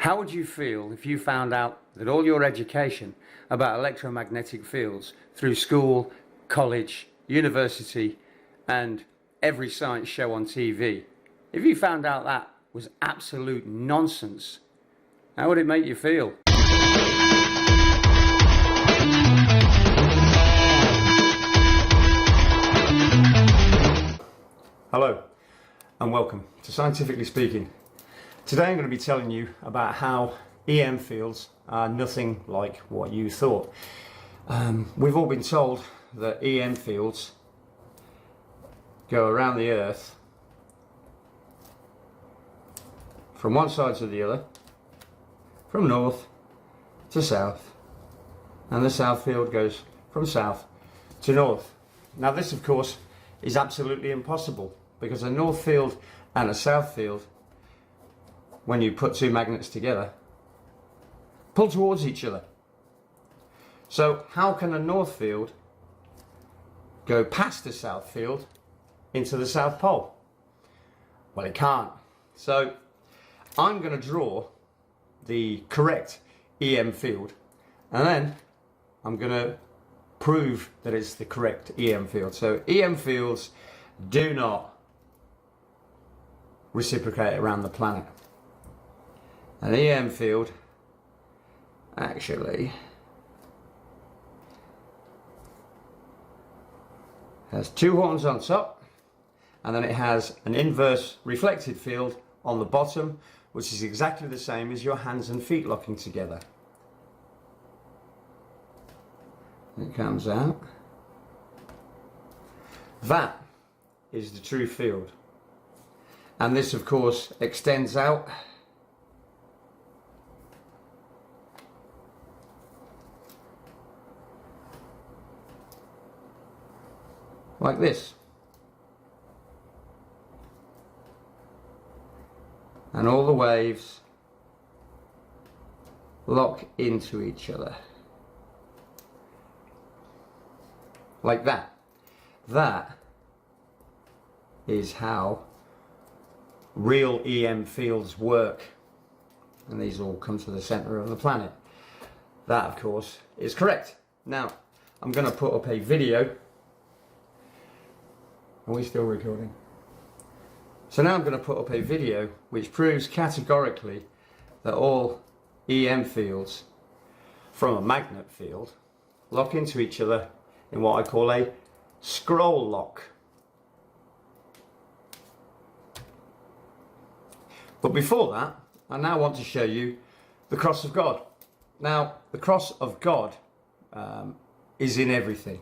How would you feel if you found out that all your education about electromagnetic fields through school, college, university, and every science show on TV, if you found out that was absolute nonsense, how would it make you feel? Hello and welcome to Scientifically Speaking. Today I'm going to be telling you about how EM fields are nothing like what you thought. We've all been told that EM fields go around the Earth from one side to the other, from north to south, and the south field goes from south to north. Now this, of course, is absolutely impossible, because a north field and a south field, when you put two magnets together, pull towards each other. So how can a north field go past the south field into the South Pole? Well, it can't. So I'm going to draw the correct EM field, and then I'm going to prove that it's the correct EM field. So EM fields do not reciprocate around the planet. An EM field actually has two horns on top, and then it has an inverse reflected field on the bottom, which is exactly the same as your hands and feet locking together. It comes out. That is the true field. And this, of course, extends out like this. And all the waves lock into each other. Like that. That is how real EM fields work. And these all come to the center of the planet. That, of course, is correct. Now, I'm going to put up a video. Are we still recording? So now I'm going to put up a video which proves categorically that all EM fields from a magnet field lock into each other in what I call a scroll lock. But before that, I now want to show you the cross of God. Now, the cross of God is in everything.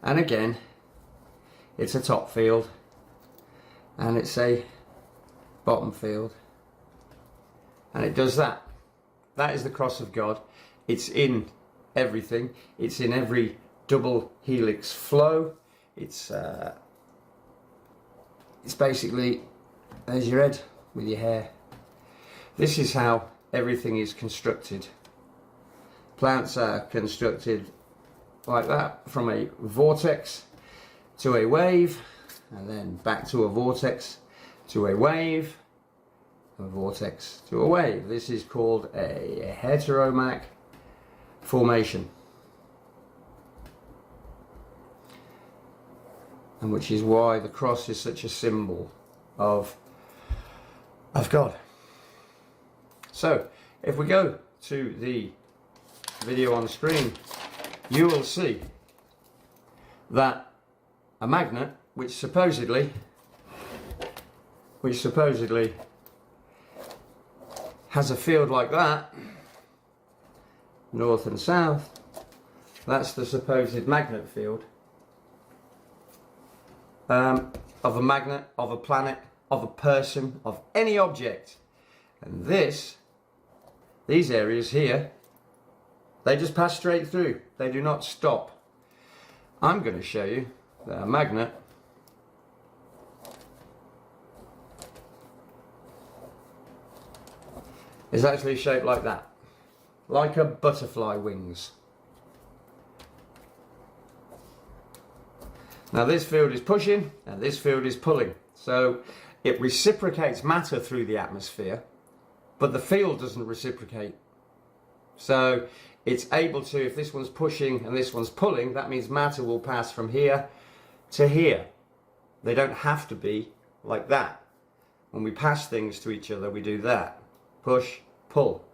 And again, it's a top field and it's a bottom field. And it does that. That is the cross of God. It's in everything. It's in every double helix flow. It's basically, there's your head with your hair. This is how everything is constructed. Plants are constructed like that, from a vortex to a wave, and then back to a vortex to a wave, a vortex to a wave. This is called a heteromach formation, and which is why the cross is such a symbol of God. So if we go to the video on the screen, you will see that a magnet which supposedly has a field like that, north and south, that's the supposed magnet field of a magnet, of a planet, of a person, of any object. And these areas here, they just pass straight through. They do not stop. I'm going to show you that a magnet is actually shaped like that, like a butterfly wings. Now this field is pushing and this field is pulling, so it reciprocates matter through the atmosphere, but the field doesn't reciprocate. So it's able to, if this one's pushing and this one's pulling, that means matter will pass from here to here. They don't have to be like that. When we pass things to each other, we do that. Push, pull.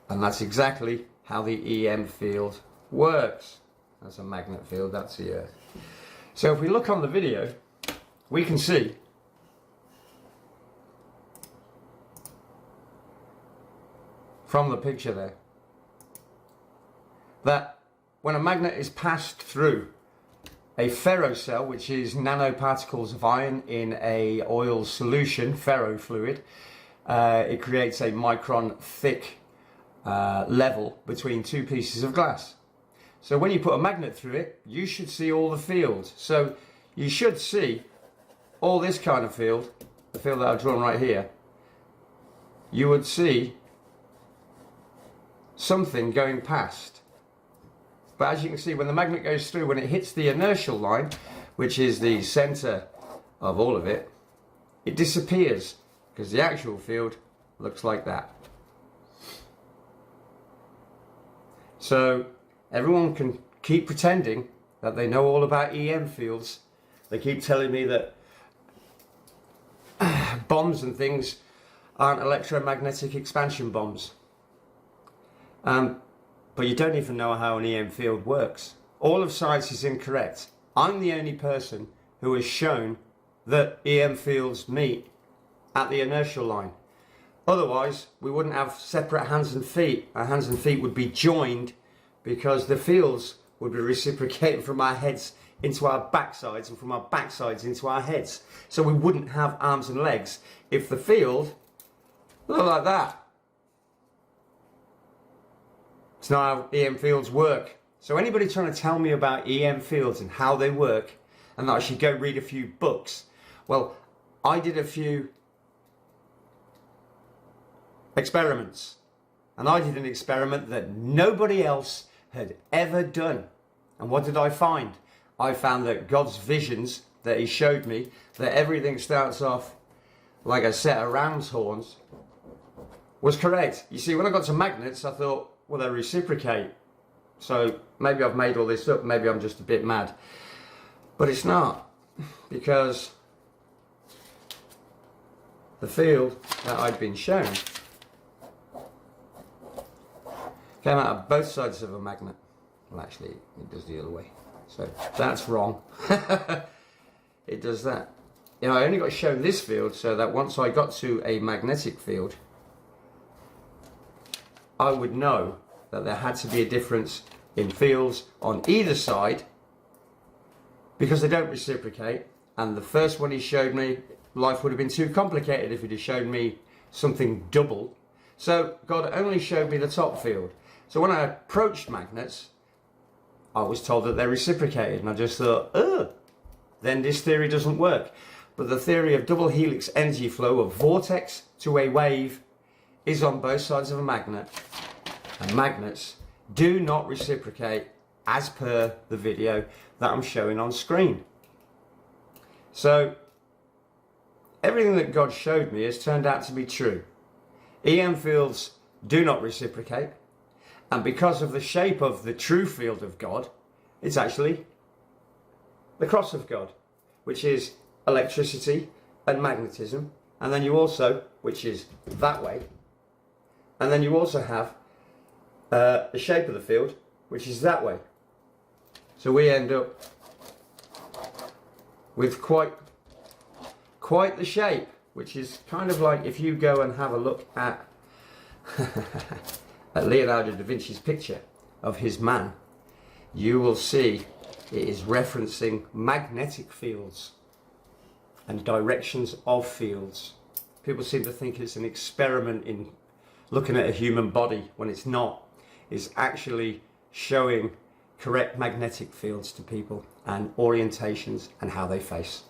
And that's exactly how the EM field works. That's a magnet field, that's the Earth. So if we look on the video, we can see from the picture there that when a magnet is passed through a ferrocell, which is nanoparticles of iron in a oil solution, ferrofluid, it creates a micron thick level between two pieces of glass. So when you put a magnet through it, you should see all the fields. So you should see all this kind of field, the field that I've drawn right here. You would see something going past. But as you can see, when the magnet goes through, when it hits the inertial line, which is the center of all of it, it disappears because the actual field looks like that. So everyone can keep pretending that they know all about EM fields. They keep telling me that bombs and things aren't electromagnetic expansion bombs. But you don't even know how an EM field works. All of science is incorrect. I'm the only person who has shown that EM fields meet at the inertial line. Otherwise, we wouldn't have separate hands and feet. Our hands and feet would be joined because the fields would be reciprocating from our heads into our backsides and from our backsides into our heads. So we wouldn't have arms and legs if the field looked like that. It's not how EM fields work. So anybody trying to tell me about EM fields and how they work and that I should go read a few books, well, I did a few experiments. And I did an experiment that nobody else had ever done. And what did I find? I found that God's visions that he showed me, that everything starts off like a set of ram's horns, was correct. You see, when I got to magnets, I thought, well, they reciprocate. So maybe I've made all this up, maybe I'm just a bit mad. But it's not, because the field that I'd been shown came out of both sides of a magnet. Well, actually, it does the other way. So that's wrong. It does that. You know, I only got shown this field so that once I got to a magnetic field, I would know that there had to be a difference in fields on either side because they don't reciprocate. And the first one he showed me, life would have been too complicated if he'd have shown me something double. So God only showed me the top field. So when I approached magnets, I was told that they reciprocated, and I just thought, ugh, then this theory doesn't work. But the theory of double helix energy flow, of vortex to a wave, is on both sides of a magnet. And magnets do not reciprocate as per the video that I'm showing on screen. So everything that God showed me has turned out to be true. EM fields do not reciprocate, and because of the shape of the true field of God, it's actually the cross of God, which is electricity and magnetism. And then you also, which is that way, and then you also have the shape of the field, which is that way. So we end up with quite the shape, which is kind of like if you go and have a look at Leonardo da Vinci's picture of his man, you will see it is referencing magnetic fields and directions of fields. People seem to think it's an experiment in looking at a human body when it's not. It's actually showing correct magnetic fields to people and orientations and how they face.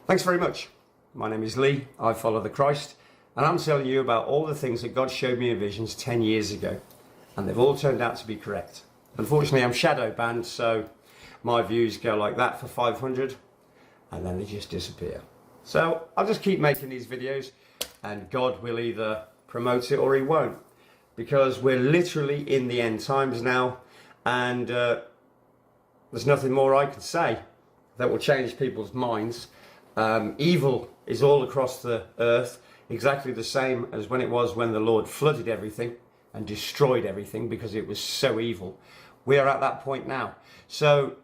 Thanks very much. My name is Lee. I follow the Christ, and I'm telling you about all the things that God showed me in visions 10 years ago, and they've all turned out to be correct. Unfortunately, I'm shadow banned, so my views go like that for 500 and then they just disappear. So I'll just keep making these videos, and God will either promote it or he won't. Because we're literally in the end times now, and there's nothing more I can say that will change people's minds. Evil is all across the earth, exactly the same as when it was when the Lord flooded everything and destroyed everything because it was so evil. We are at that point now. So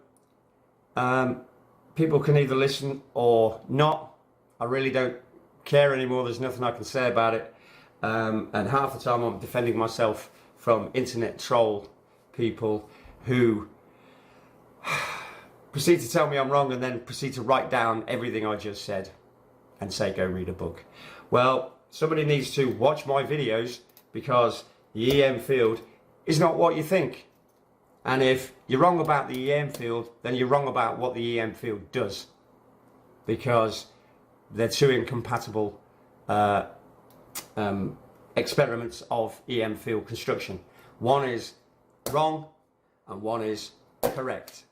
people can either listen or not. I really don't care anymore. There's nothing I can say about it. And half the time I'm defending myself from internet troll people who proceed to tell me I'm wrong and then proceed to write down everything I just said and say go read a book. Well, somebody needs to watch my videos, because the EM field is not what you think. And if you're wrong about the EM field, then you're wrong about what the EM field does, because they're two incompatible experiments of EM field construction. One is wrong and one is correct,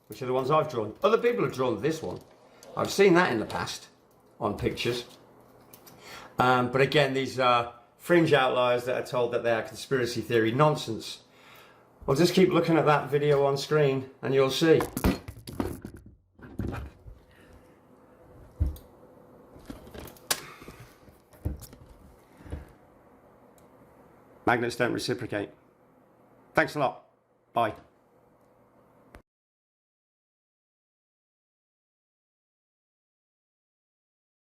which are the ones I've drawn. Other people have drawn this one. I've seen that in the past on pictures. But again, these are fringe outliers that are told that they are conspiracy theory nonsense. Well, just keep looking at that video on screen and you'll see. Magnets don't reciprocate. Thanks a lot. Bye.